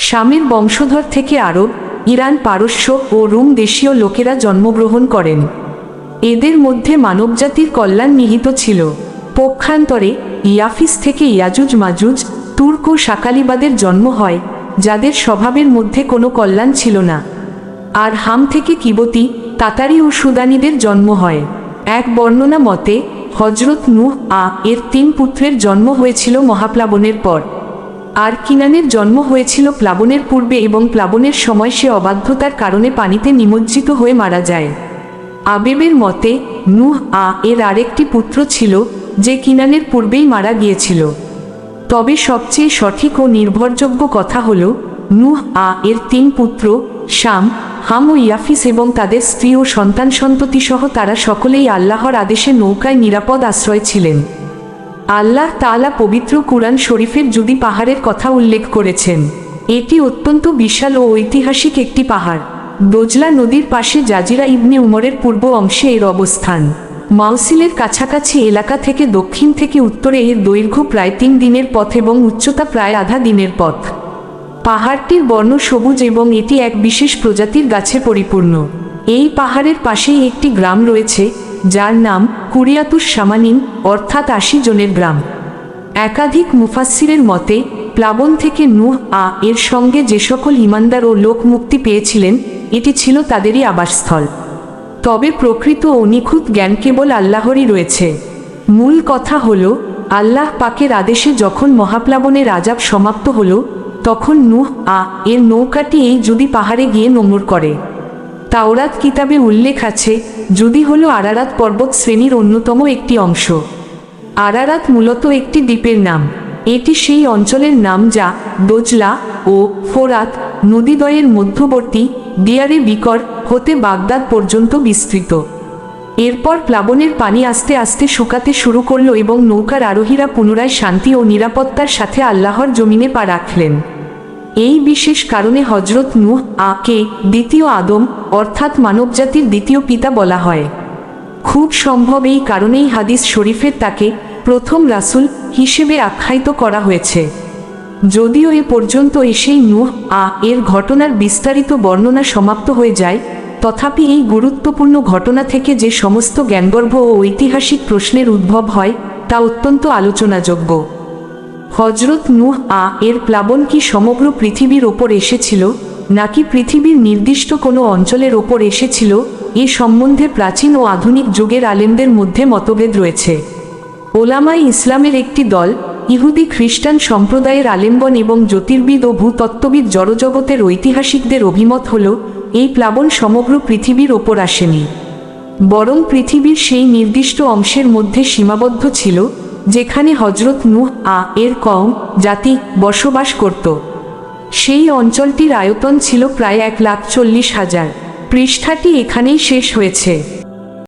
শামের বংশধর থেকে আরব, ইরান, পারস্য ও রুম দেশীয় লোকেরা জন্মগ্রহণ করেন। এদের মধ্যে মানবজাতির কল্যাণ নিহিত ছিল। পক্ষান্তরে ইয়াফিস থেকে ইয়াজুজ মাজুজ, তুর্ক ও শাকালিবাদের জন্ম হয়, যাদের স্বভাবের মধ্যে কোনো কল্যাণ ছিল না। আর হাম থেকে কিবতী, তাতারি ও সুদানিদের জন্ম হয়। এক বর্ণনা মতে হজরত নূহ এর 3 পুত্রের জন্ম হয়েছিল মহাপ্লাবনের পর। আর কিনানের জন্ম হয়েছিল প্লাবনের পূর্বে এবং প্লাবনের সময় সে অবাধ্যতার কারণে পানিতে নিমজ্জিত হয়ে মারা যায়। আবেবের মতে নূহ এর আরেকটি পুত্র ছিল, যে কিনানের পূর্বেই মারা গিয়েছিল। তবে সবচেয়ে সঠিক ও নির্ভরযোগ্য কথা হল নূহ এর 3 পুত্র শাম, হাম ও ইয়াফিস এবং তাদের স্ত্রী ও সন্তান সন্ততি সহ তারা সকলেই আল্লাহর আদেশে নৌকায় নিরাপদ আশ্রয় ছিলেন। আল্লাহ তাআলা পবিত্র কুরআন শরীফের জুদি পাহাড়ের কথা উল্লেখ করেছেন। এটি অত্যন্ত বিশাল ও ঐতিহাসিক একটি পাহাড়। দোজলা নদীর পাশে জাজিরা ইবনে উমরের পূর্ব অংশে এর অবস্থান। মাউসিলের কাছাকাছি এলাকা থেকে দক্ষিণ থেকে উত্তরে এর দৈর্ঘ্য প্রায় 3 দিনের পথ এবং উচ্চতা প্রায় আধা দিনের পথ। পাহাড়টির বর্ণ সবুজ এবং এটি এক বিশেষ প্রজাতির গাছে পরিপূর্ণ। এই পাহাড়ের পাশেই একটি গ্রাম রয়েছে, যার নাম কুরিয়াতুস শামানিন, অর্থাৎ 80 জনের গ্রাম। একাধিক মুফাসসিরের মতে প্লাবন থেকে নূহ এর সঙ্গে যে সকল ঈমানদার ও লোক মুক্তি পেয়েছিলেন, এটি ছিল তাদেরই আবাসস্থল। তবে প্রকৃত ও নিখুঁত জ্ঞান কেবল আল্লাহরই রয়েছে। মূল কথা হল, আল্লাহ পাকের আদেশে যখন মহাপ্লাবনের আযাব সমাপ্ত হল, তখন নূহ এর নৌকাটি এই জুদি পাহাড়ে গিয়ে নোঙর করে। তাওরাত কিতাবে উল্লেখ আছে, জুদি হল আরারাত পর্বত শ্রেণীর অন্যতম একটি অংশ। আরারাত মূলত একটি দ্বীপের নাম। এটি সেই অঞ্চলের নাম যা দোজলা ও ফোরাত নদীদ্বয়ের মধ্যবর্তী দিয়ারে বিকর হতে বাগদাদ পর্যন্ত বিস্তৃত। এরপর প্লাবনের পানি আস্তে আস্তে শুকাতে শুরু করল এবং নৌকার আরোহীরা পুনরায় শান্তি ও নিরাপত্তার সাথে আল্লাহর জমিনে পা রাখলেন। এই বিশেষ কারণে হজরত নূহ কে দ্বিতীয় আদম, অর্থাৎ মানবজাতির দ্বিতীয় পিতা বলা হয়। খুব সম্ভব এই কারণেই হাদিস শরীফের তাকে প্রথম রাসূল হিসেবে আখ্যায়িত করা হয়েছে। যদিও এ পর্যন্ত এসেই নূহ এর ঘটনার বিস্তারিত বর্ণনা সমাপ্ত হয়ে যায়, তথাপি এই গুরুত্বপূর্ণ ঘটনা থেকে যে সমস্ত জ্ঞানগর্ভ ও ঐতিহাসিক প্রশ্নের উদ্ভব হয়, তা অত্যন্ত আলোচনাযোগ্য। হজরত নূহ এর প্লাবন কি সমগ্র পৃথিবীর ওপর এসেছিল, নাকি পৃথিবীর নির্দিষ্ট কোনো অঞ্চলের ওপর এসেছিল, এ সম্বন্ধে প্রাচীন ও আধুনিক যুগের আলেমদের মধ্যে মতভেদ রয়েছে। ওলামায়ে ইসলামের একটি দল, ইহুদি খ্রিস্টান সম্প্রদায়ের আলেমগণ এবং জ্যোতির্বিদ ও ভূতত্ত্ববিদ জড়জগতের ঐতিহাসিকদের অভিমত হল, এই প্লাবন সমগ্র পৃথিবীর ওপর আসেনি, বরং পৃথিবীর সেই নির্দিষ্ট অংশের মধ্যে সীমাবদ্ধ ছিল, যেখানে হজরত নূহ এর কওম জাতি বসবাস করত। সেই অঞ্চলটির আয়তন ছিল প্রায় 1,40,000। পৃষ্ঠাটি এখানেই শেষ হয়েছে।